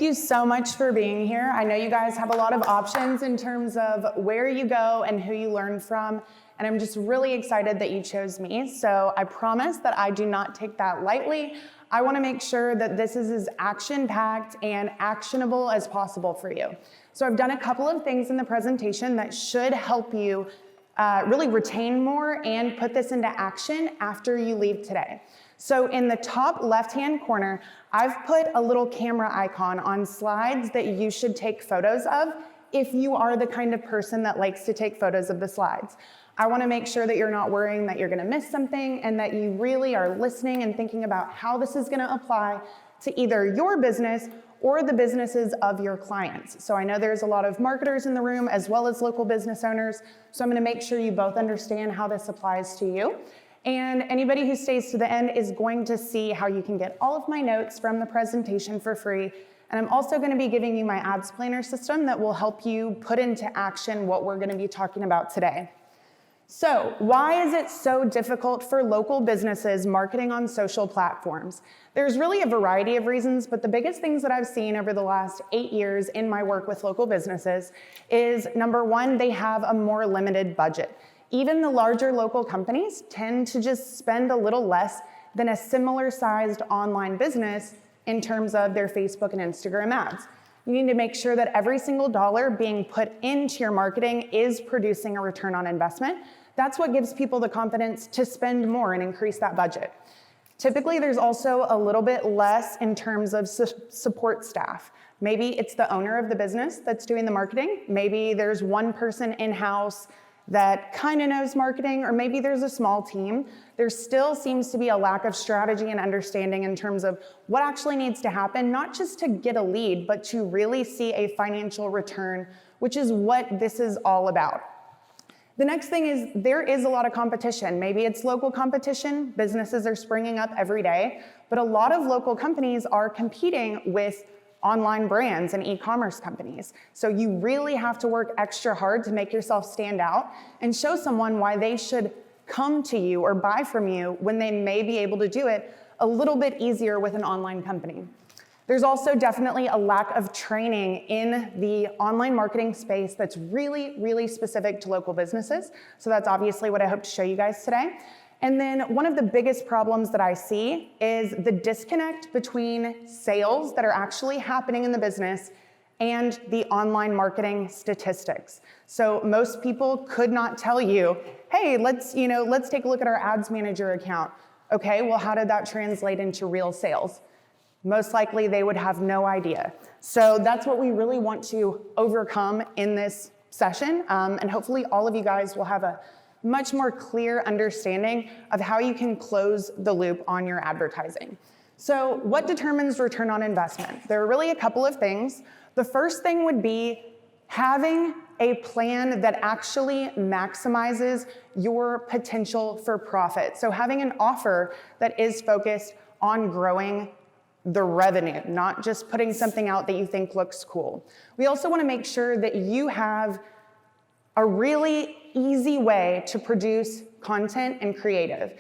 you so much for being here. I know you guys have a lot of options in terms of where you go and who you learn from, and I'm just really excited that you chose me. So I promise that I do not take that lightly. I want to make sure that this is as action-packed and actionable as possible for you. So I've done a couple of things in the presentation that should help you really retain more and put this into action after you leave today. So in the top left-hand corner, I've put a little camera icon on slides that you should take photos of if you are the kind of person that likes to take photos of the slides. I want to make sure that you're not worrying that you're going to miss something and that you really are listening and thinking about how this is going to apply to either your business or the businesses of your clients. So I know there's a lot of marketers in the room as well as local business owners, so I'm going to make sure you both understand how this applies to you. And anybody who stays to the end is going to see how you can get all of my notes from the presentation for free. And I'm also going to be giving you my ads planner system that will help you put into action what we're going to be talking about today. So why is it so difficult for local businesses marketing on social platforms? There's really a variety of reasons, but the biggest things that I've seen over the last 8 years in my work with local businesses is, number one, they have a more limited budget. Even the larger local companies tend to just spend a little less than a similar sized online business in terms of their Facebook and Instagram ads. You need to make sure that every single dollar being put into your marketing is producing a return on investment. That's what gives people the confidence to spend more and increase that budget. Typically, there's also a little bit less in terms of support staff. Maybe it's the owner of the business that's doing the marketing. Maybe there's one person in-house that kind of knows marketing, or maybe there's a small team. There still seems to be a lack of strategy and understanding in terms of what actually needs to happen, not just to get a lead, but to really see a financial return, which is what this is all about. The next thing is there is a lot of competition. Maybe it's local competition. Businesses are springing up every day, but a lot of local companies are competing with online brands and e-commerce companies. So you really have to work extra hard to make yourself stand out and show someone why they should come to you or buy from you when they may be able to do it a little bit easier with an online company. There's also definitely a lack of training in the online marketing space that's really, really specific to local businesses. So that's obviously what I hope to show you guys today. And then one of the biggest problems that I see is the disconnect between sales that are actually happening in the business and the online marketing statistics. So most people could not tell you, hey, let's take a look at our ads manager account. Okay, well, how did that translate into real sales? Most likely they would have no idea. So that's what we really want to overcome in this session. And hopefully all of you guys will have a much more clear understanding of how you can close the loop on your advertising. So what determines return on investment? There are really a couple of things. The first thing would be having a plan that actually maximizes your potential for profit. So having an offer that is focused on growing the revenue, not just putting something out that you think looks cool. We also want to make sure that you have a really easy way to produce content and creative.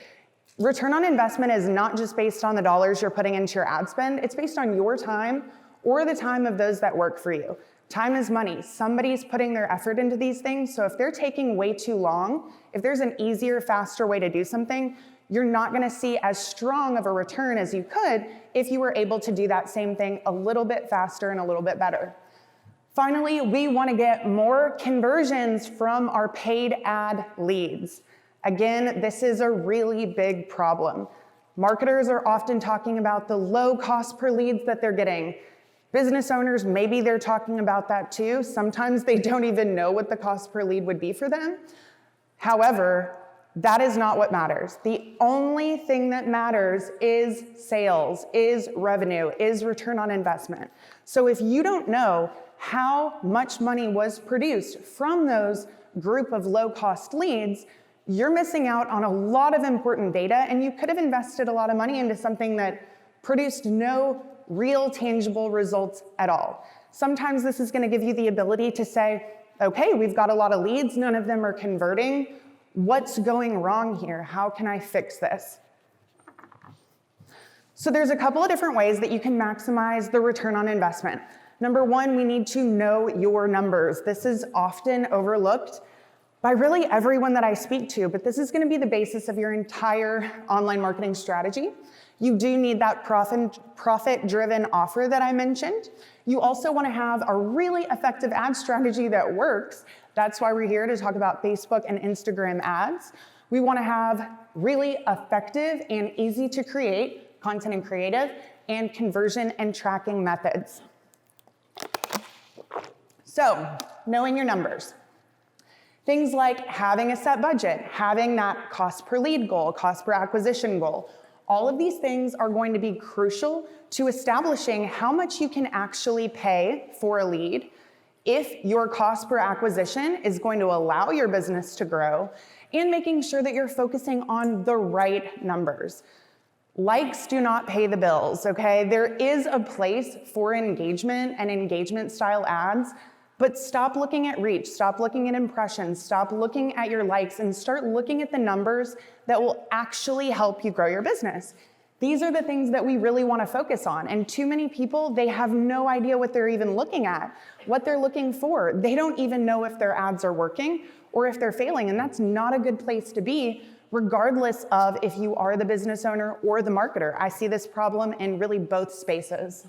Return on investment is not just based on the dollars you're putting into your ad spend, it's based on your time or the time of those that work for you. Time is money. Somebody's putting their effort into these things, so if they're taking way too long, if there's an easier, faster way to do something, you're not gonna see as strong of a return as you could if you were able to do that same thing a little bit faster and a little bit better. Finally, we want to get more conversions from our paid ad leads. Again, this is a really big problem. Marketers are often talking about the low cost per leads that they're getting. Business owners, maybe they're talking about that too. Sometimes they don't even know what the cost per lead would be for them. However, that is not what matters. The only thing that matters is sales, is revenue, is return on investment. So if you don't know how much money was produced from those group of low-cost leads, you're missing out on a lot of important data, and you could have invested a lot of money into something that produced no real tangible results at all. Sometimes this is going to give you the ability to say, okay, we've got a lot of leads, none of them are converting. What's going wrong here? How can I fix this? So there's a couple of different ways that you can maximize the return on investment. Number one, we need to know your numbers. This is often overlooked by really everyone that I speak to, but this is going to be the basis of your entire online marketing strategy. You do need that profit-driven offer that I mentioned. You also want to have a really effective ad strategy that works. That's why we're here to talk about Facebook and Instagram ads. We want to have really effective and easy to create content and creative and conversion and tracking methods. So, knowing your numbers. Things like having a set budget, having that cost per lead goal, cost per acquisition goal. All of these things are going to be crucial to establishing how much you can actually pay for a lead if your cost per acquisition is going to allow your business to grow, and making sure that you're focusing on the right numbers. Likes do not pay the bills, okay? There is a place for engagement and engagement style ads, but stop looking at reach, stop looking at impressions, stop looking at your likes, and start looking at the numbers that will actually help you grow your business. These are the things that we really want to focus on, and too many people, they have no idea what they're even looking at, what they're looking for. They don't even know if their ads are working or if they're failing, and that's not a good place to be, regardless of if you are the business owner or the marketer. I see this problem in really both spaces.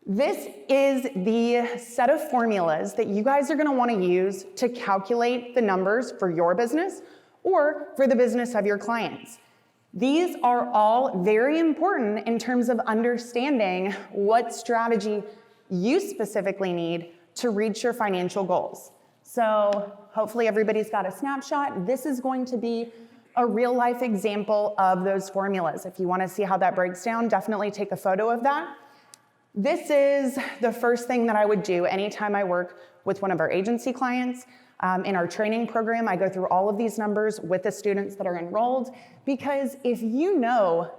This is the set of formulas that you guys are going to want to use to calculate the numbers for your business or for the business of your clients. These are all very important in terms of understanding what strategy you specifically need to reach your financial goals. So hopefully everybody's got a snapshot. This is going to be a real life example of those formulas. If you want to see how that breaks down, definitely take a photo of that. This is the first thing that I would do anytime I work with one of our agency clients. In our training program, I go through all of these numbers with the students that are enrolled, because if you know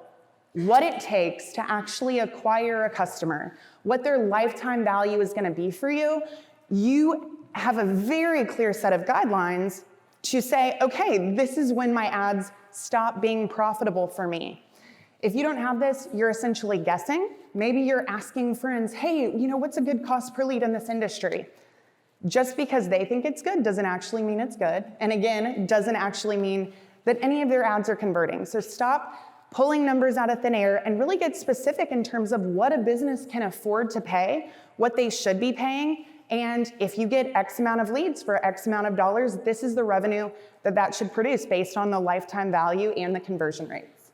what it takes to actually acquire a customer, what their lifetime value is going to be for you, you have a very clear set of guidelines to say, okay, this is when my ads stop being profitable for me. If you don't have this, you're essentially guessing. Maybe you're asking friends, hey, what's a good cost per lead in this industry? Just because they think it's good doesn't actually mean it's good. And again, doesn't actually mean that any of their ads are converting. So stop pulling numbers out of thin air and really get specific in terms of what a business can afford to pay, what they should be paying, and if you get X amount of leads for X amount of dollars, this is the revenue that should produce based on the lifetime value and the conversion rates.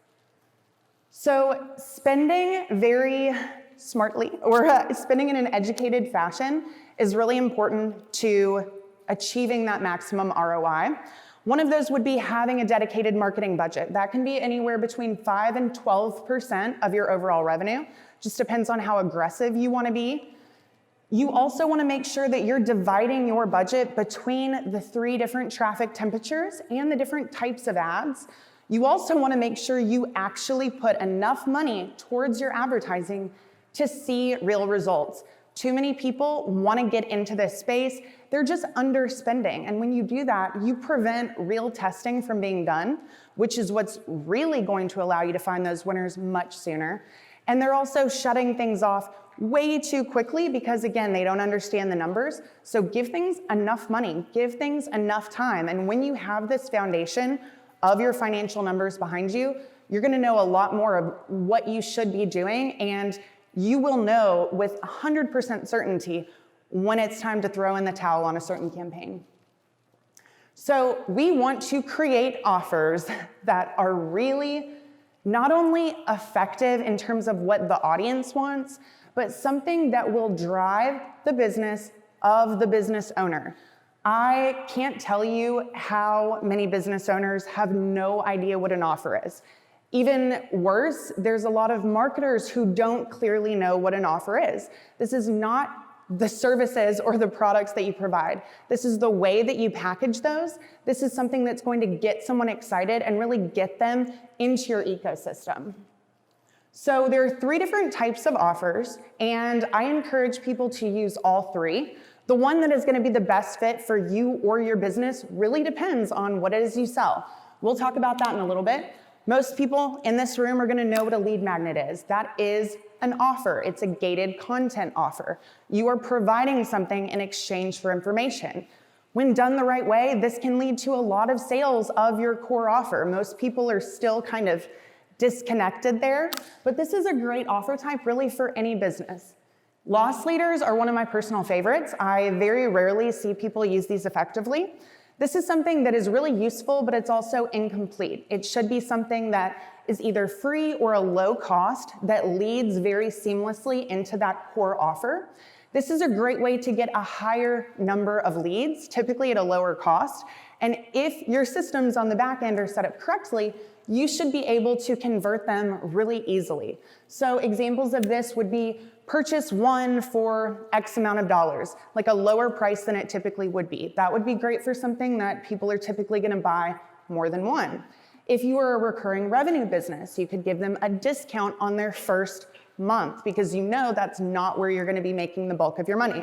So spending very smartly, or spending in an educated fashion, is really important to achieving that maximum ROI. One of those would be having a dedicated marketing budget. That can be anywhere between 5 and 12% of your overall revenue. Just depends on how aggressive you want to be. You also want to make sure that you're dividing your budget between the 3 different traffic temperatures and the different types of ads. You also want to make sure you actually put enough money towards your advertising to see real results. Too many people want to get into this space. They're just underspending. And when you do that, you prevent real testing from being done, which is what's really going to allow you to find those winners much sooner. And they're also shutting things off way too quickly because, again, they don't understand the numbers. So give things enough money, give things enough time. And when you have this foundation of your financial numbers behind you, you're going to know a lot more of what you should be doing, and you will know with 100% certainty when it's time to throw in the towel on a certain campaign. So we want to create offers that are really not only effective in terms of what the audience wants, but something that will drive the business of the business owner. I can't tell you how many business owners have no idea what an offer is. Even worse, there's a lot of marketers who don't clearly know what an offer is. This is not the services or the products that you provide. This is the way that you package those. This is something that's going to get someone excited and really get them into your ecosystem. So there are 3 different types of offers, and I encourage people to use all 3. The one that is going to be the best fit for you or your business really depends on what it is you sell. We'll talk about that in a little bit. Most people in this room are going to know what a lead magnet is. That is an offer. It's a gated content offer. You are providing something in exchange for information. When done the right way, this can lead to a lot of sales of your core offer. Most people are still kind of disconnected there, but this is a great offer type really for any business. Loss leaders are one of my personal favorites. I very rarely see people use these effectively. This is something that is really useful, but it's also incomplete. It should be something that is either free or a low cost that leads very seamlessly into that core offer. This is a great way to get a higher number of leads, typically at a lower cost. And if your systems on the back end are set up correctly, you should be able to convert them really easily. So examples of this would be purchase one for X amount of dollars, like a lower price than it typically would be. That would be great for something that people are typically gonna buy more than one. If you are a recurring revenue business, you could give them a discount on their first month because you know that's not where you're gonna be making the bulk of your money.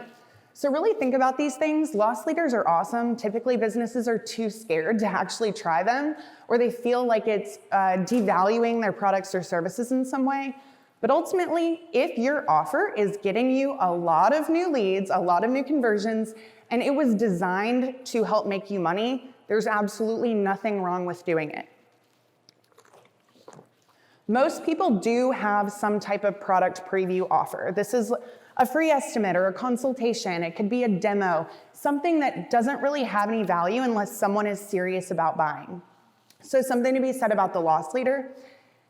So really think about these things. Loss leaders are awesome. Typically businesses are too scared to actually try them, or they feel like it's devaluing their products or services in some way. But ultimately, if your offer is getting you a lot of new leads, a lot of new conversions, and it was designed to help make you money, there's absolutely nothing wrong with doing it. Most people do have some type of product preview offer. This is a free estimate or a consultation. It could be a demo, something that doesn't really have any value unless someone is serious about buying. So something to be said about the loss leader.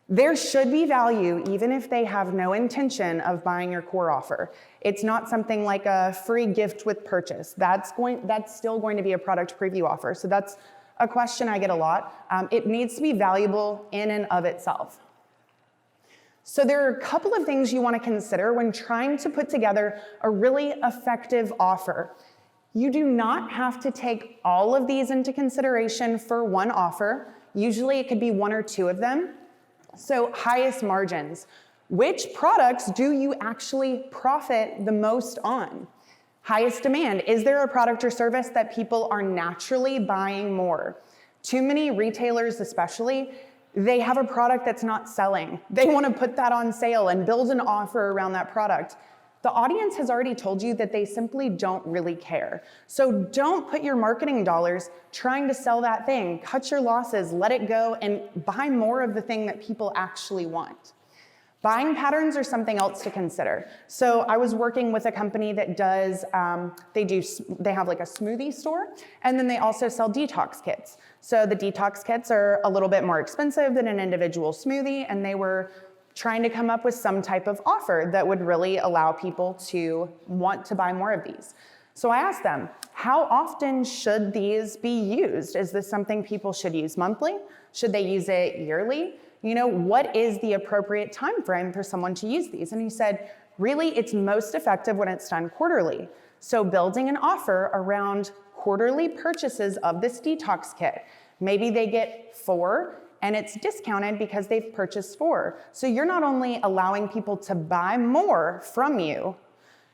There should be value even if they have no intention of buying your core offer. It's not something like a free gift with purchase. That's still going to be a product preview offer. So that's a question I get a lot. It needs to be valuable in and of itself. So there are a couple of things you want to consider when trying to put together a really effective offer. You do not have to take all of these into consideration for one offer. Usually it could be one or two of them. So highest margins. Which products do you actually profit the most on? Highest demand. Is there a product or service that people are naturally buying more? Too many retailers especially, they have a product that's not selling. They want to put that on sale and build an offer around that product. The audience has already told you that they simply don't really care. So don't put your marketing dollars trying to sell that thing. Cut your losses, let it go, and buy more of the thing that people actually want. Buying patterns are something else to consider. So I was working with a company that does, they have like a smoothie store, and then they also sell detox kits. So the detox kits are a little bit more expensive than an individual smoothie, and they were trying to come up with some type of offer that would really allow people to want to buy more of these. So I asked them, how often should these be used? Is this something people should use monthly? Should they use it yearly? You know, what is the appropriate time frame for someone to use these? And he said, really, it's most effective when it's done quarterly. So building an offer around quarterly purchases of this detox kit. Maybe they get 4 and it's discounted because they've purchased 4. So you're not only allowing people to buy more from you,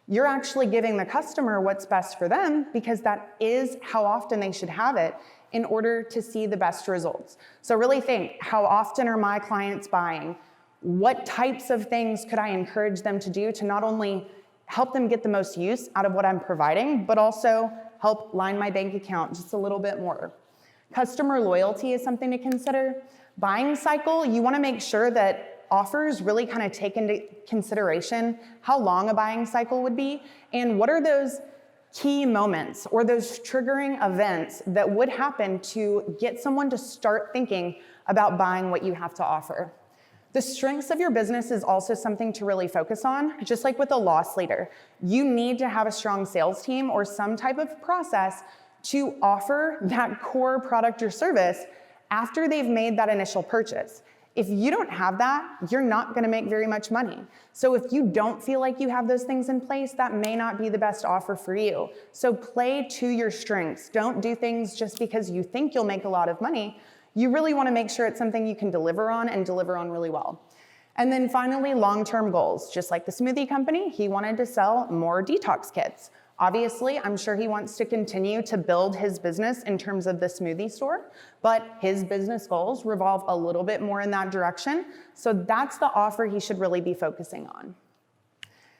you're actually giving the customer what's best for them because that is how often they should have it in order to see the best results. So really think, how often are my clients buying? What types of things could I encourage them to do to not only help them get the most use out of what I'm providing, but also help line my bank account just a little bit more? Customer loyalty is something to consider. Buying cycle, you wanna make sure that offers really kind of take into consideration how long a buying cycle would be and what are those key moments or those triggering events that would happen to get someone to start thinking about buying what you have to offer. The strengths of your business is also something to really focus on, just like with a loss leader. You need to have a strong sales team or some type of process to offer that core product or service after they've made that initial purchase. If you don't have that, you're not gonna make very much money. So if you don't feel like you have those things in place, that may not be the best offer for you. So play to your strengths. Don't do things just because you think you'll make a lot of money. You really wanna make sure it's something you can deliver on and deliver on really well. And then finally, long-term goals. Just like the smoothie company, he wanted to sell more detox kits. Obviously, I'm sure he wants to continue to build his business in terms of the smoothie store, but his business goals revolve a little bit more in that direction. So that's the offer he should really be focusing on.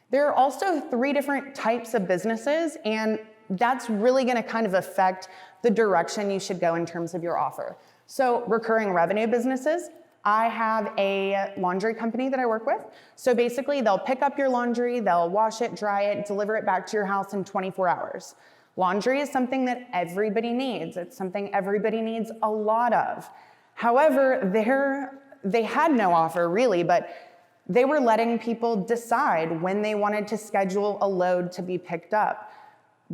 There are also 3 different types of businesses, and that's really gonna kind of affect the direction you should go in terms of your offer. So recurring revenue businesses, I have a laundry company that I work with. So basically they'll pick up your laundry, they'll wash it, dry it, deliver it back to your house in 24 hours. Laundry is something that everybody needs. It's something everybody needs a lot of. However, they had no offer really, but they were letting people decide when they wanted to schedule a load to be picked up.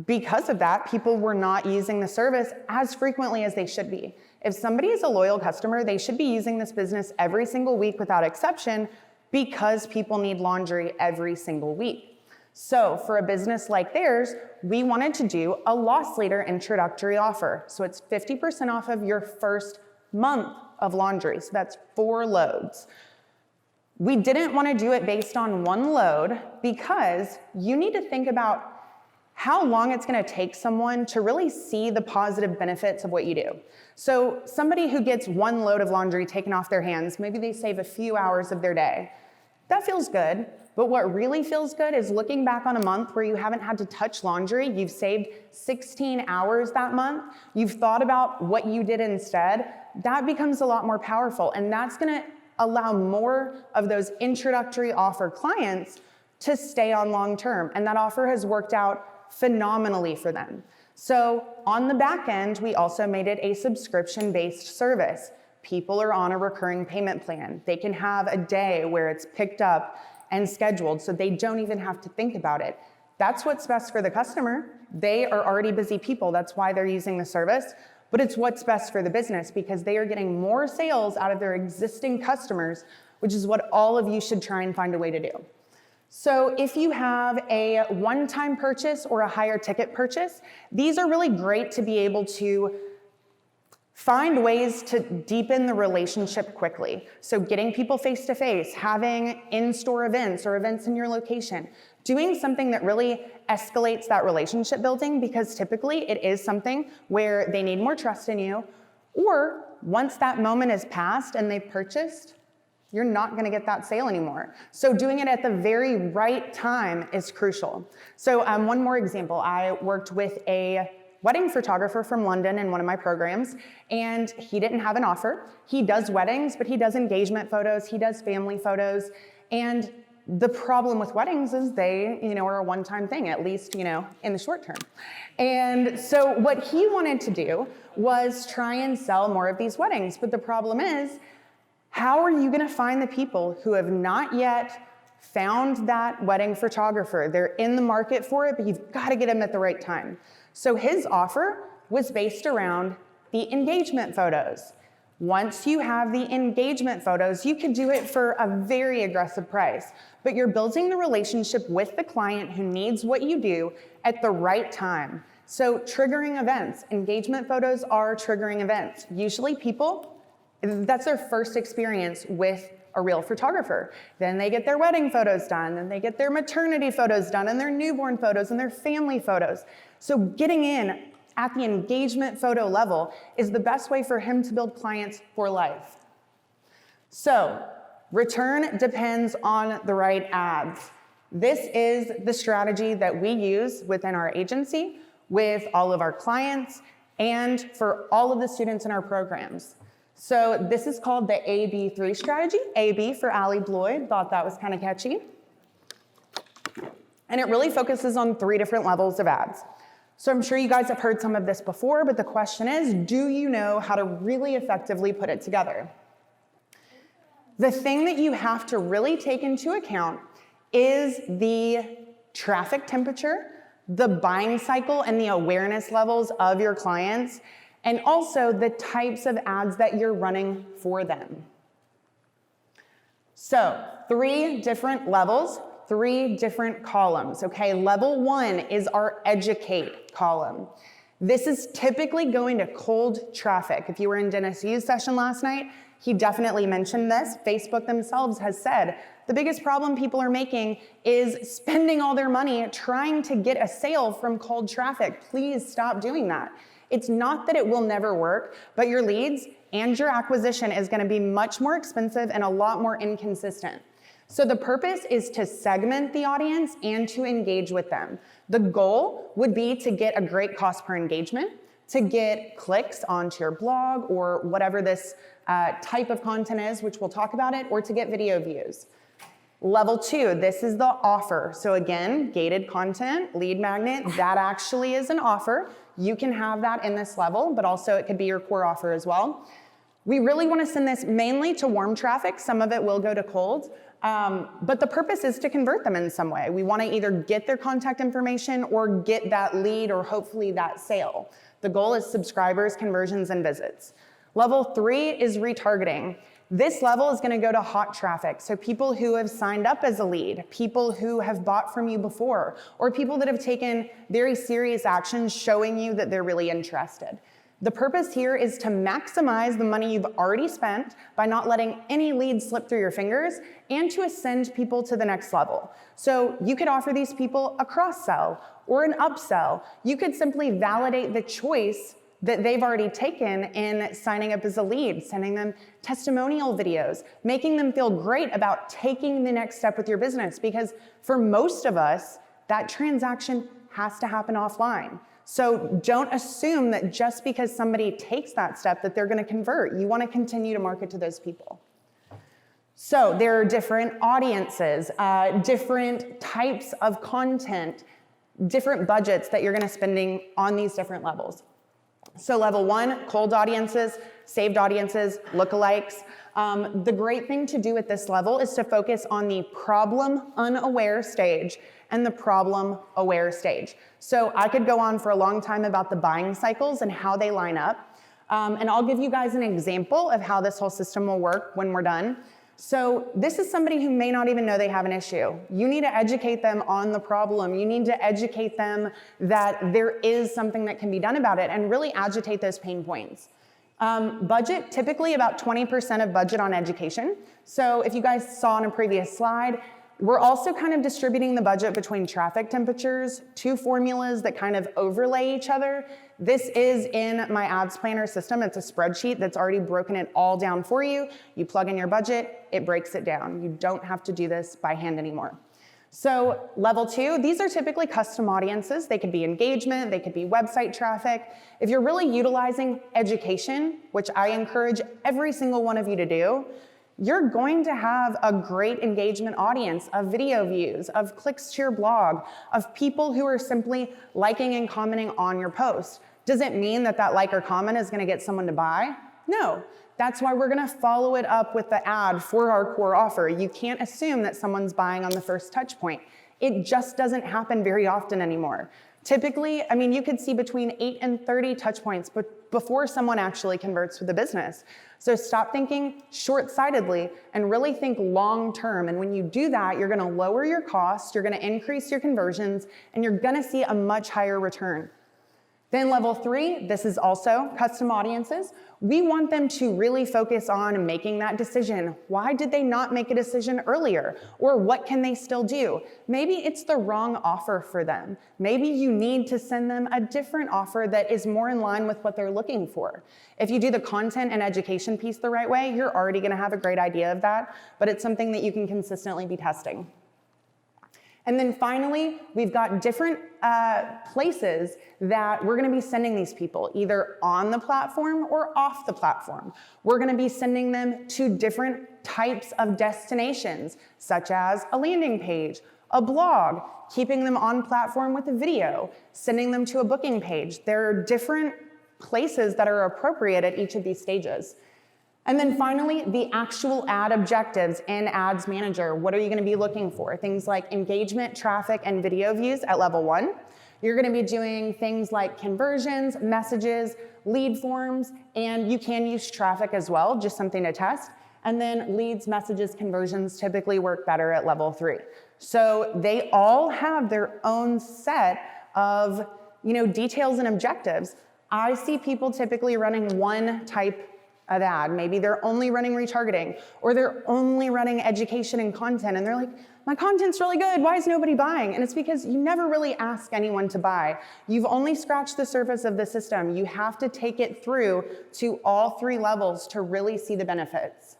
Because of that, people were not using the service as frequently as they should be. If somebody is a loyal customer, they should be using this business every single week without exception because people need laundry every single week. So for a business like theirs, we wanted to do a loss leader introductory offer. So it's 50% off of your first month of laundry. So that's 4 loads. We didn't want to do it based on 1 load because you need to think about how long it's gonna take someone to really see the positive benefits of what you do. So somebody who gets 1 load of laundry taken off their hands, maybe they save a few hours of their day. That feels good, but what really feels good is looking back on a month where you haven't had to touch laundry, you've saved 16 hours that month, you've thought about what you did instead, that becomes a lot more powerful, and that's gonna allow more of those introductory offer clients to stay on long term, and that offer has worked out phenomenally for them. So on the back end, we also made it a subscription-based service. People are on a recurring payment plan. They can have a day where it's picked up and scheduled, so they don't even have to think about it. That's what's best for the customer. They are already busy people. That's why they're using the service. But it's what's best for the business because they are getting more sales out of their existing customers, which is what all of you should try and find a way to do. So if you have a one-time purchase or a higher ticket purchase, these are really great to be able to find ways to deepen the relationship quickly. So getting people face-to-face, having in-store events or events in your location, doing something that really escalates that relationship building because typically it is something where they need more trust in you, or once that moment is passed and they've purchased, you're not gonna get that sale anymore. So doing it at the very right time is crucial. So one more example, I worked with a wedding photographer from London in one of my programs, and he didn't have an offer. He does weddings, but he does engagement photos, he does family photos, and the problem with weddings is they, are a one-time thing, at least, in the short term. And so what he wanted to do was try and sell more of these weddings, but the problem is, how are you gonna find the people who have not yet found that wedding photographer? They're in the market for it, but you've gotta get them at the right time. So his offer was based around the engagement photos. Once you have the engagement photos, you could do it for a very aggressive price, but you're building the relationship with the client who needs what you do at the right time. So triggering events, engagement photos are triggering events. Usually people, that's their first experience with a real photographer. Then they get their wedding photos done, then they get their maternity photos done, and their newborn photos, and their family photos. So getting in at the engagement photo level is the best way for him to build clients for life. So return depends on the right ads. This is the strategy that we use within our agency, with all of our clients, and for all of the students in our programs. So this is called the AB3 strategy. AB for Allie Bloyd, thought that was kind of catchy. And it really focuses on 3 different levels of ads. So I'm sure you guys have heard some of this before, but the question is, do you know how to really effectively put it together? The thing that you have to really take into account is the traffic temperature, the buying cycle, and the awareness levels of your clients, and also the types of ads that you're running for them. So 3 different levels, 3 different columns, okay? Level 1 is our educate column. This is typically going to cold traffic. If you were in Dennis Yu's session last night, he definitely mentioned this. Facebook themselves has said, the biggest problem people are making is spending all their money trying to get a sale from cold traffic. Please stop doing that. It's not that it will never work, but your leads and your acquisition is going to be much more expensive and a lot more inconsistent. So the purpose is to segment the audience and to engage with them. The goal would be to get a great cost per engagement, to get clicks onto your blog or whatever this type of content is, which we'll talk about it, or to get video views. Level 2, this is the offer. So again, gated content, lead magnet, that actually is an offer. You can have that in this level, but also it could be your core offer as well. We really want to send this mainly to warm traffic. Some of it will go to cold, but the purpose is to convert them in some way. We want to either get their contact information or get that lead or hopefully that sale. The goal is subscribers, conversions, and visits. Level 3 is retargeting. This level is going to go to hot traffic, so people who have signed up as a lead, people who have bought from you before, or people that have taken very serious actions showing you that they're really interested. The purpose here is to maximize the money you've already spent by not letting any leads slip through your fingers and to ascend people to the next level. So you could offer these people a cross-sell or an upsell. You could simply validate the choice that they've already taken in signing up as a lead, sending them testimonial videos, making them feel great about taking the next step with your business, because for most of us, that transaction has to happen offline. So don't assume that just because somebody takes that step that they're going to convert. You want to continue to market to those people. So there are different audiences, different types of content, different budgets that you're going to spending on these different levels. So level 1, cold audiences, saved audiences, lookalikes. The great thing to do at this level is to focus on the problem unaware stage and the problem aware stage. So I could go on for a long time about the buying cycles and how they line up. And I'll give you guys an example of how this whole system will work when we're done. So this is somebody who may not even know they have an issue. You need to educate them on the problem. You need to educate them that there is something that can be done about it and really agitate those pain points. Budget, typically about 20% of budget on education. So if you guys saw on a previous slide, we're also kind of distributing the budget between traffic temperatures, 2 formulas that kind of overlay each other. This is in my ads planner system. It's a spreadsheet that's already broken it all down for you. You plug in your budget, it breaks it down. You don't have to do this by hand anymore. So level 2, these are typically custom audiences. They could be engagement, they could be website traffic. If you're really utilizing education, which I encourage every single one of you to do, you're going to have a great engagement audience of video views, of clicks to your blog, of people who are simply liking and commenting on your post. Does it mean that that like or comment is going to get someone to buy? No. That's why we're going to follow it up with the ad for our core offer. You can't assume that someone's buying on the first touch point. It just doesn't happen very often anymore. Typically, I mean, you could see between 8 and 30 touch points before someone actually converts with the business. So stop thinking short-sightedly and really think long-term. And when you do that, you're going to lower your costs, you're going to increase your conversions, and you're going to see a much higher return. Then level 3, this is also custom audiences. We want them to really focus on making that decision. Why did they not make a decision earlier? Or what can they still do? Maybe it's the wrong offer for them. Maybe you need to send them a different offer that is more in line with what they're looking for. If you do the content and education piece the right way, you're already going to have a great idea of that, but it's something that you can consistently be testing. And then finally, we've got different places that we're going to be sending these people, either on the platform or off the platform. We're going to be sending them to different types of destinations, such as a landing page, a blog, keeping them on platform with a video, sending them to a booking page. There are different places that are appropriate at each of these stages. And then finally, the actual ad objectives in Ads Manager. What are you going to be looking for? Things like engagement, traffic, and video views at level 1. You're going to be doing things like conversions, messages, lead forms, and you can use traffic as well, just something to test. And then leads, messages, conversions typically work better at level 3. So they all have their own set of details and objectives. I see people typically running one type of ad. Maybe they're only running retargeting, or they're only running education and content, and they're like, my content's really good, why is nobody buying? And it's because you never really ask anyone to buy. You've only scratched the surface of the system. You have to take it through to all 3 levels to really see the benefits.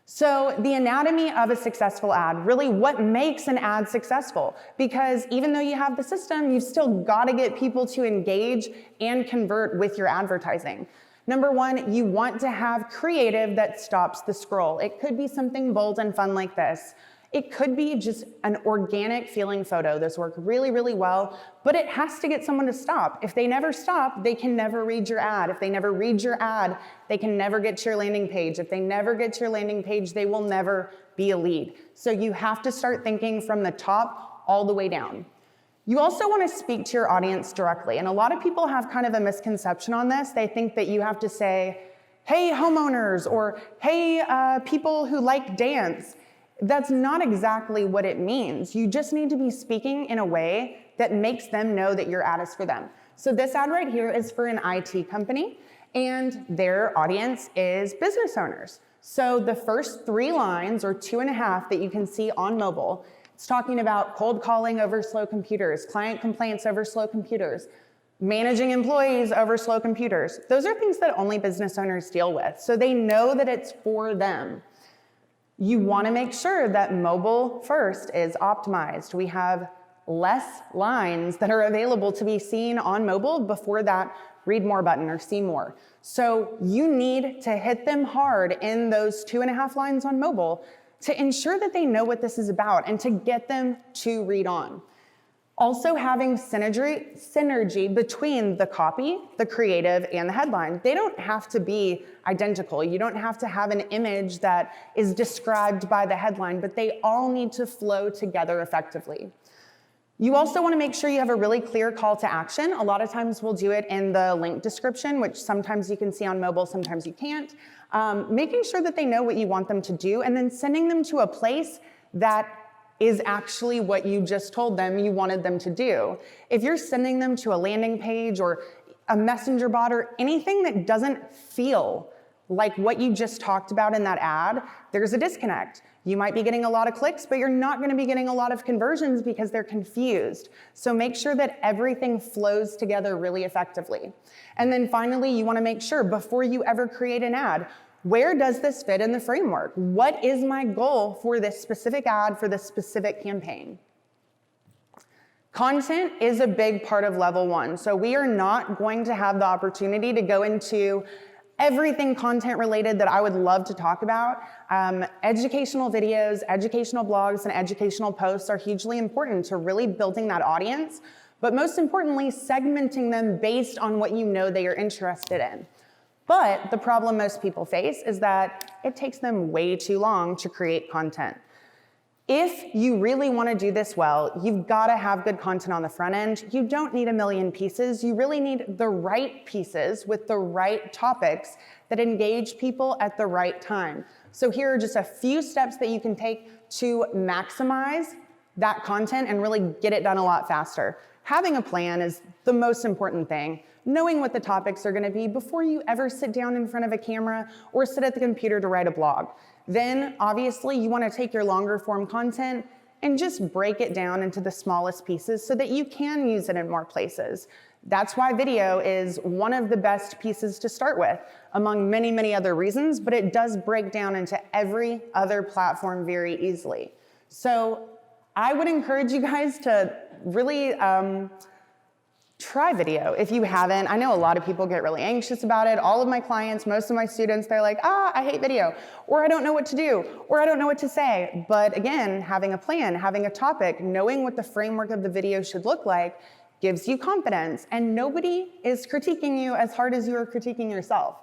So the anatomy of a successful ad, really what makes an ad successful? Because even though you have the system, you've still got to get people to engage and convert with your advertising. Number 1, you want to have creative that stops the scroll. It could be something bold and fun like this. It could be just an organic feeling photo. Those work really, really well, but it has to get someone to stop. If they never stop, they can never read your ad. If they never read your ad, they can never get to your landing page. If they never get to your landing page, they will never be a lead. So you have to start thinking from the top all the way down. You also want to speak to your audience directly, and a lot of people have kind of a misconception on this. They think that you have to say, hey, homeowners, or hey, people who like dance. That's not exactly what it means. You just need to be speaking in a way that makes them know that your ad is for them. So this ad right here is for an IT company, and their audience is business owners. So the first 3 lines, or 2.5 that you can see on mobile, it's talking about cold calling over slow computers, client complaints over slow computers, managing employees over slow computers. Those are things that only business owners deal with, so they know that it's for them. You want to make sure that mobile first is optimized. We have less lines that are available to be seen on mobile before that read more button or see more. So you need to hit them hard in those 2.5 lines on mobile to ensure that they know what this is about and to get them to read on. Also having synergy between the copy, the creative, and the headline. They don't have to be identical. You don't have to have an image that is described by the headline, but they all need to flow together effectively. You also want to make sure you have a really clear call to action. A lot of times we'll do it in the link description, which sometimes you can see on mobile, sometimes you can't. Making sure that they know what you want them to do, and then sending them to a place that is actually what you just told them you wanted them to do. If you're sending them to a landing page or a messenger bot or anything that doesn't feel like what you just talked about in that ad, there's a disconnect. You might be getting a lot of clicks, but you're not going to be getting a lot of conversions because they're confused. So make sure that everything flows together really effectively. And then finally, you want to make sure before you ever create an ad, where does this fit in the framework? What is my goal for this specific ad, for this specific campaign? Content is a big part of level 1. So we are not going to have the opportunity to go into everything content related that I would love to talk about. Educational videos, educational blogs, and educational posts are hugely important to really building that audience, but most importantly, segmenting them based on what you know they are interested in. But the problem most people face is that it takes them way too long to create content. If you really want to do this well, you've got to have good content on the front end. You don't need a million pieces. You really need the right pieces with the right topics that engage people at the right time. So here are just a few steps that you can take to maximize that content and really get it done a lot faster. Having a plan is the most important thing. Knowing what the topics are going to be before you ever sit down in front of a camera or sit at the computer to write a blog. Then, obviously, you want to take your longer form content and just break it down into the smallest pieces so that you can use it in more places. That's why video is one of the best pieces to start with, among many, many other reasons, but it does break down into every other platform very easily. So I would encourage you guys to really try video if you haven't. I know a lot of people get really anxious about it. All of my clients, most of my students, they're like, I hate video, or I don't know what to do, or I don't know what to say. But again, having a plan, having a topic, knowing what the framework of the video should look like gives you confidence, and nobody is critiquing you as hard as you are critiquing yourself.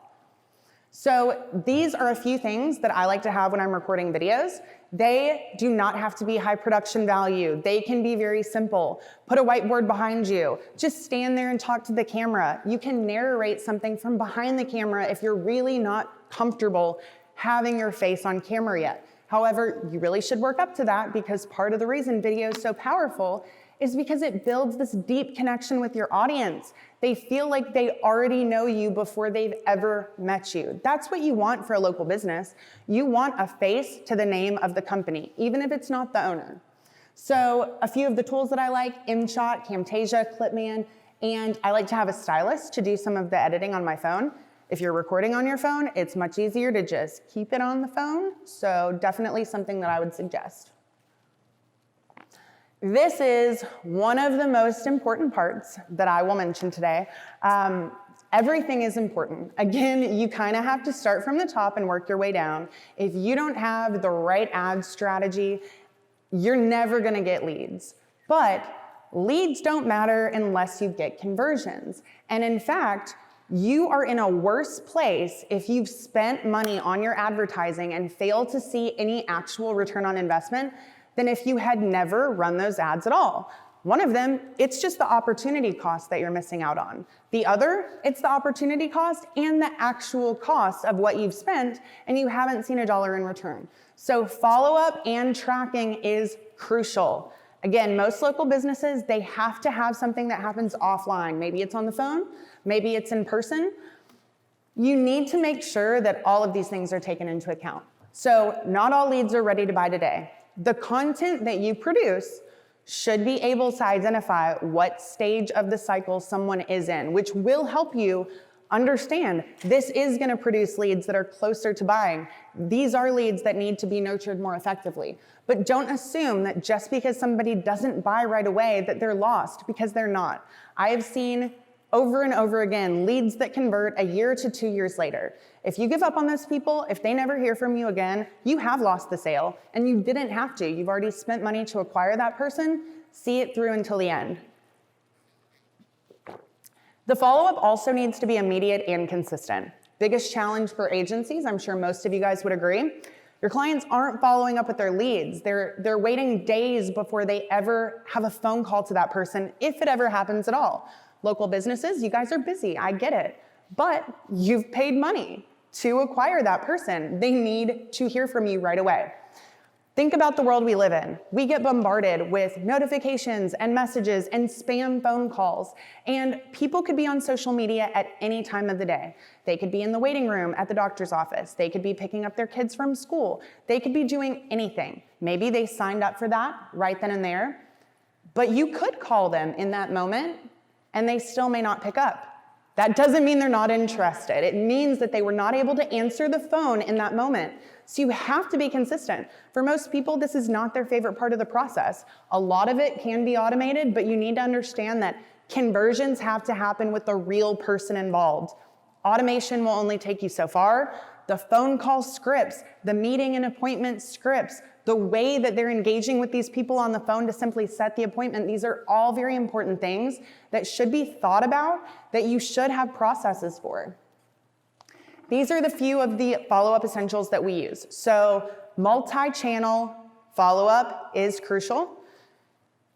So these are a few things that I like to have when I'm recording videos. They do not have to be high production value. They can be very simple. Put a whiteboard behind you. Just stand there and talk to the camera. You can narrate something from behind the camera if you're really not comfortable having your face on camera yet. However, you really should work up to that, because part of the reason video is so powerful is because it builds this deep connection with your audience. They feel like they already know you before they've ever met you. That's what you want for a local business. You want a face to the name of the company, even if it's not the owner. So a few of the tools that I like: InShot, Camtasia, Clipman, and I like to have a stylist to do some of the editing on my phone. If you're recording on your phone, it's much easier to just keep it on the phone. So definitely something that I would suggest. This is one of the most important parts that I will mention today. Everything is important. Again, you kind of have to start from the top and work your way down. If you don't have the right ad strategy, you're never going to get leads. But leads don't matter unless you get conversions. And in fact, you are in a worse place if you've spent money on your advertising and failed to see any actual return on investment than if you had never run those ads at all. One of them, it's just the opportunity cost that you're missing out on. The other, it's the opportunity cost and the actual cost of what you've spent, and you haven't seen $1 in return. So follow-up and tracking is crucial. Again, most local businesses, they have to have something that happens offline. Maybe it's on the phone, maybe it's in person. You need to make sure that all of these things are taken into account. So not all leads are ready to buy today. The content that you produce should be able to identify what stage of the cycle someone is in, which will help you understand this is going to produce leads that are closer to buying. These are leads that need to be nurtured more effectively. But don't assume that just because somebody doesn't buy right away that they're lost, because they're not. I have seen over and over again leads that convert a year to 2 years later. If you give up on those people, if they never hear from you again, you have lost the sale, and you didn't have to. You've already spent money to acquire that person. See it through until the end. The follow-up also needs to be immediate and consistent. Biggest challenge for agencies, I'm sure most of you guys would agree, your clients aren't following up with their leads. They're waiting days before they ever have a phone call to that person, if it ever happens at all. Local businesses, you guys are busy, I get it. But you've paid money to acquire that person. They need to hear from you right away. Think about the world we live in. We get bombarded with notifications and messages and spam phone calls, and people could be on social media at any time of the day. They could be in the waiting room at the doctor's office. They could be picking up their kids from school. They could be doing anything. Maybe they signed up for that right then and there, but you could call them in that moment and they still may not pick up. That doesn't mean they're not interested. It means that they were not able to answer the phone in that moment. So you have to be consistent. For most people, this is not their favorite part of the process. A lot of it can be automated, but you need to understand that conversions have to happen with the real person involved. Automation will only take you so far. The phone call scripts, the meeting and appointment scripts, the way that they're engaging with these people on the phone to simply set the appointment, these are all very important things that should be thought about, that you should have processes for. These are the few of the follow-up essentials that we use. So multi-channel follow-up is crucial.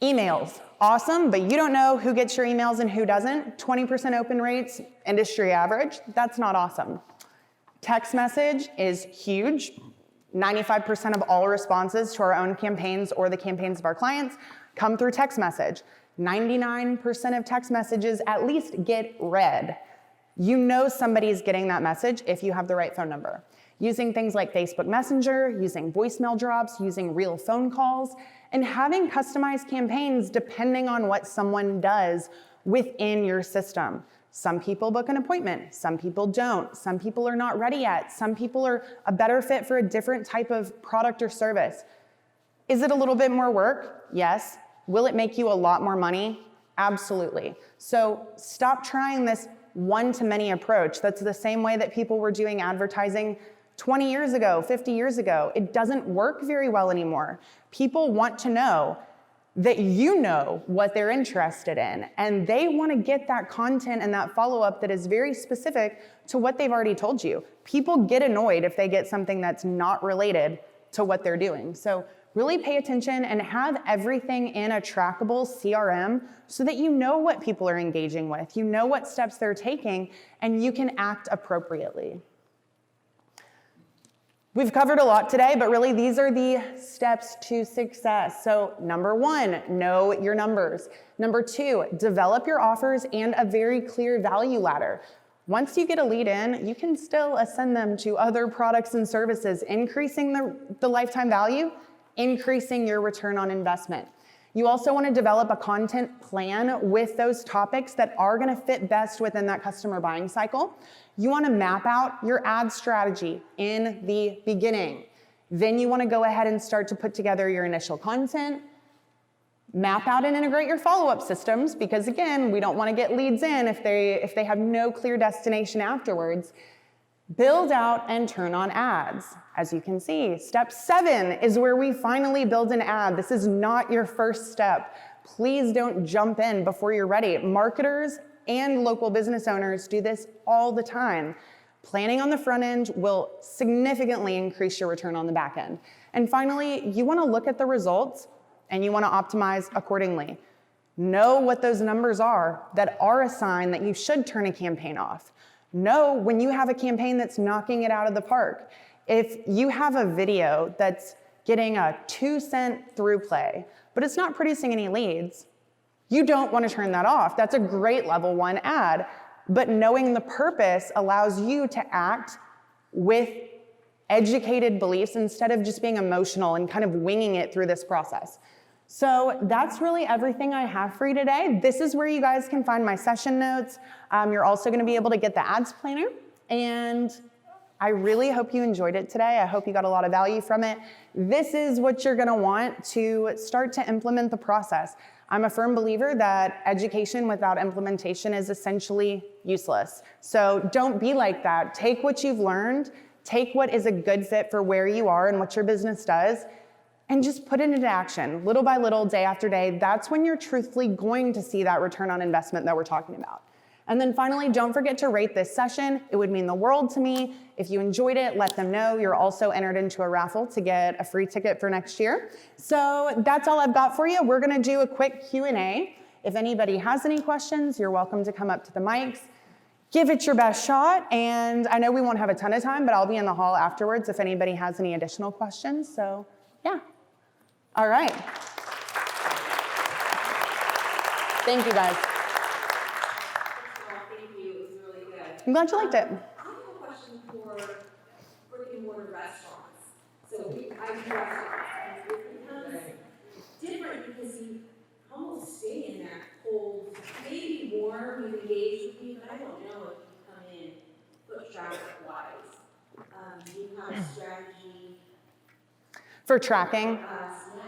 Emails, awesome, but you don't know who gets your emails and who doesn't. 20% open rates, industry average, that's not awesome. Text message is huge. 95% of all responses to our own campaigns or the campaigns of our clients come through text message. 99% of text messages at least get read. You know somebody's getting that message if you have the right phone number. Using things like Facebook Messenger, using voicemail drops, using real phone calls, and having customized campaigns depending on what someone does within your system. Some people book an appointment, some people don't, some people are not ready yet, some people are a better fit for a different type of product or service. Is it a little bit more work? Yes. Will it make you a lot more money? Absolutely. So stop trying this one-to-many approach. That's the same way that people were doing advertising 20 years ago, 50 years ago. It doesn't work very well anymore. People want to know that you know what they're interested in, and they want to get that content and that follow-up that is very specific to what they've already told you. People get annoyed if they get something that's not related to what they're doing. So really pay attention and have everything in a trackable CRM so that you know what people are engaging with, you know what steps they're taking, and you can act appropriately. We've covered a lot today, but really these are the steps to success. So number 1, know your numbers. Number 2, develop your offers and a very clear value ladder. Once you get a lead in, you can still ascend them to other products and services, increasing the lifetime value, increasing your return on investment. You also want to develop a content plan with those topics that are going to fit best within that customer buying cycle. You want to map out your ad strategy in the beginning. Then you want to go ahead and start to put together your initial content, map out and integrate your follow-up systems, because again, we don't want to get leads in if they have no clear destination afterwards. Build out and turn on ads. As you can see, step 7 is where we finally build an ad. This is not your first step. Please don't jump in before you're ready. Marketers and local business owners do this all the time. Planning on the front end will significantly increase your return on the back end. And finally, you want to look at the results and you want to optimize accordingly. Know what those numbers are that are a sign that you should turn a campaign off. Know when you have a campaign that's knocking it out of the park. If you have a video that's getting a 2-cent through play, but it's not producing any leads, you don't want to turn that off. That's a great level 1 ad, but knowing the purpose allows you to act with educated beliefs instead of just being emotional and kind of winging it through this process. So that's really everything I have for you today. This is where you guys can find my session notes. You're also going to be able to get the ads planner. And I really hope you enjoyed it today. I hope you got a lot of value from it. This is what you're going to want to start to implement the process. I'm a firm believer that education without implementation is essentially useless. So don't be like that. Take what you've learned, take what is a good fit for where you are and what your business does, and just put it into action, little by little, day after day. That's when you're truthfully going to see that return on investment that we're talking about. And then finally, don't forget to rate this session. It would mean the world to me. If you enjoyed it, let them know. You're also entered into a raffle to get a free ticket for next year. So that's all I've got for you. We're gonna do a quick Q&A. If anybody has any questions, you're welcome to come up to the mics. Give it your best shot. And I know we won't have a ton of time, but I'll be in the hall afterwards if anybody has any additional questions. So yeah. All right. Thank you, guys. Thank you. It was really good. I'm glad you liked it. I have a question for brick-and-mortar restaurants. So I do restaurants, and it becomes different because you almost stay in that cold, maybe warm, you engage with me, but I don't know if you come in foot traffic-wise. Do you have a strategy? For tracking?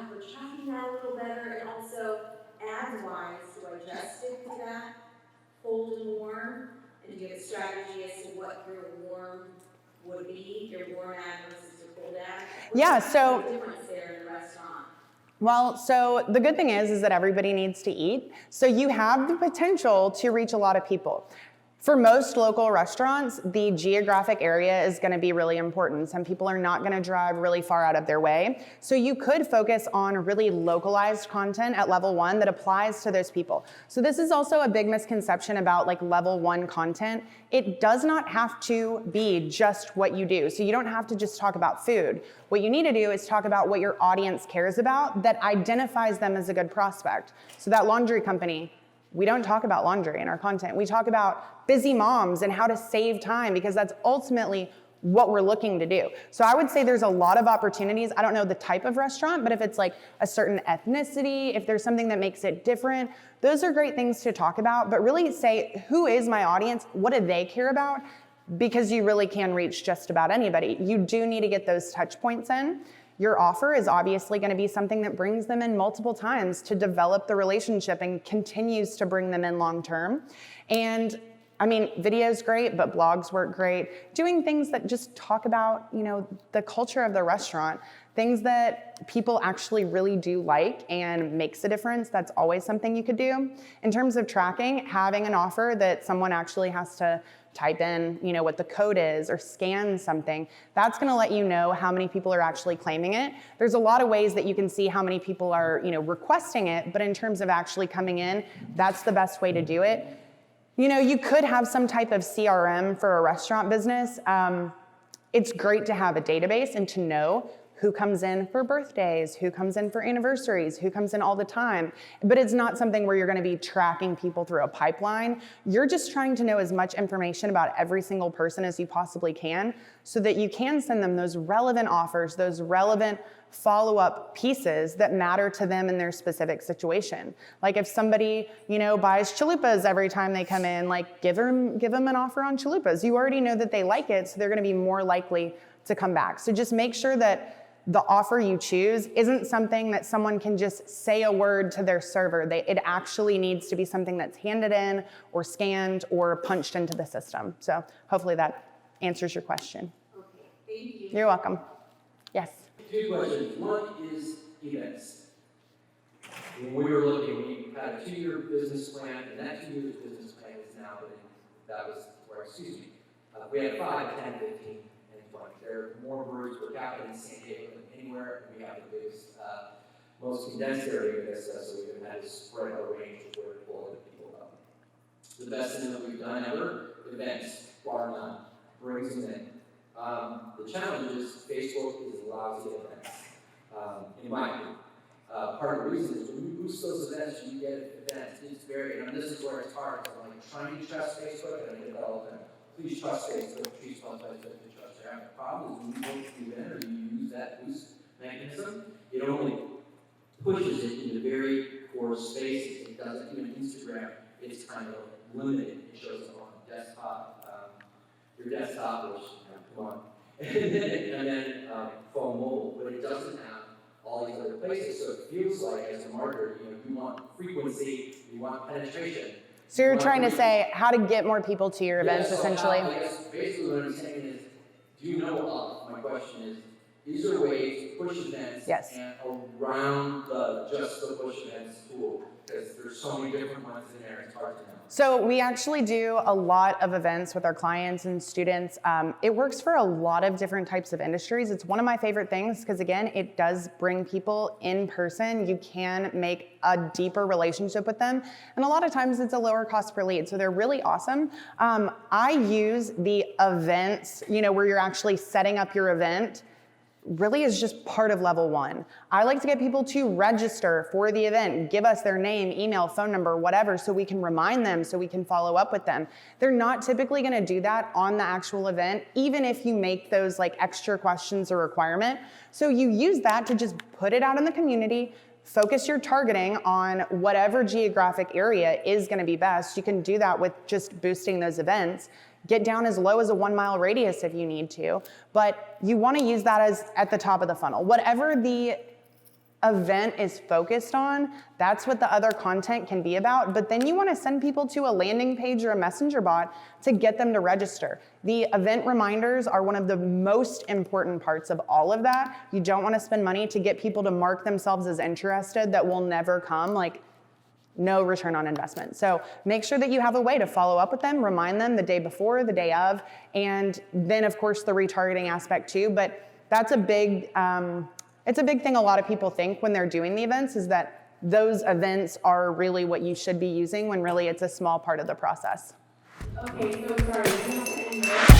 For tracking that a little better, and also ad-wise, do I just stick to that cold and warm? And do you have a strategy as to what your warm would be, your warm ad versus your cold ad? Yeah, so what's the difference there in a restaurant? Well, so the good thing is that everybody needs to eat. So you have the potential to reach a lot of people. For most local restaurants, the geographic area is going to be really important. Some people are not going to drive really far out of their way. So you could focus on really localized content at level 1 that applies to those people. So this is also a big misconception about like level 1 content. It does not have to be just what you do. So you don't have to just talk about food. What you need to do is talk about what your audience cares about that identifies them as a good prospect. So that laundry company, we don't talk about laundry in our content. We talk about busy moms and how to save time because that's ultimately what we're looking to do. So I would say there's a lot of opportunities. I don't know the type of restaurant, but if it's like a certain ethnicity, if there's something that makes it different, those are great things to talk about, but really say, who is my audience? What do they care about? Because you really can reach just about anybody. You do need to get those touch points in. Your offer is obviously going to be something that brings them in multiple times to develop the relationship and continues to bring them in long term. And I mean, video's great, but blogs work great. Doing things that just talk about, you know, the culture of the restaurant, things that people actually really do like and makes a difference, that's always something you could do. In terms of tracking, having an offer that someone actually has to type in, you know, what the code is or scan something, that's going to let you know how many people are actually claiming it. There's a lot of ways that you can see how many people are, you know, requesting it, but in terms of actually coming in, that's the best way to do it. You know, you could have some type of CRM for a restaurant business. it's great to have a database and to know who comes in for birthdays, who comes in for anniversaries, who comes in all the time. But it's not something where you're gonna be tracking people through a pipeline. You're just trying to know as much information about every single person as you possibly can so that you can send them those relevant offers, those relevant follow-up pieces that matter to them in their specific situation. Like if somebody, buys chalupas every time they come in, like give them an offer on chalupas. You already know that they like it, so they're gonna be more likely to come back. So just make sure that the offer you choose isn't something that someone can just say a word to their server. It actually needs to be something that's handed in or scanned or punched into the system. So hopefully that answers your question. Okay, thank you. You're welcome. Yes. Two questions. One is events. When we were looking, we had a 2-year business plan, and that 2 years business plan is now, we had 5, 10, 15, and 20. There are more birds per capita in San Diego than anywhere, and we have the biggest, most condensed area of this, so we can have to spread our range of where to pull other people up. The best thing that we've done ever, events, bar none, brings them in. The challenge is Facebook is lousy at events, in my opinion. Part of the reason is when you boost those events, you get events. It's very, and this is where it's hard. I'm like trying to trust Facebook, and I get that all the time. Please trust Facebook, please trust Facebook, please trust Facebook. The problem is when you go to the event or you use that boost mechanism, it only pushes it into very core spaces. It doesn't, even Instagram, it's kind of limited. It shows up on desktop, your desktop, which, come on, and then phone mobile, but it doesn't have all these other places. So it feels like, as a marketer, you want frequency, you want penetration. So you're trying to say how to get more people to your events, essentially? I guess basically what I'm saying is, do you know of? My question is there ways to push events and around just the push events tool? Because there's so many different ones in there, it's hard to know. So we actually do a lot of events with our clients and students. It works for a lot of different types of industries. It's one of my favorite things because, again, it does bring people in person. You can make a deeper relationship with them. And a lot of times it's a lower cost per lead. So they're really awesome. I use the events, where you're actually setting up your event, really is just part of level 1. I like to get people to register for the event, give us their name, email, phone number, whatever, so we can remind them, so we can follow up with them. They're not typically gonna do that on the actual event, even if you make those like extra questions a requirement. So you use that to just put it out in the community, focus your targeting on whatever geographic area is gonna be best. You can do that with just boosting those events. Get down as low as a 1-mile radius if you need to, but you want to use that as at the top of the funnel. Whatever the event is focused on, that's what the other content can be about, but then you want to send people to a landing page or a messenger bot to get them to register. The event reminders are one of the most important parts of all of that. You don't want to spend money to get people to mark themselves as interested that will never come, like no return on investment. So make sure that you have a way to follow up with them, remind them the day before, the day of, and then of course the retargeting aspect too. But that's a big, it's a big thing a lot of people think when they're doing the events, is that those events are really what you should be using when really it's a small part of the process. Okay, so sorry.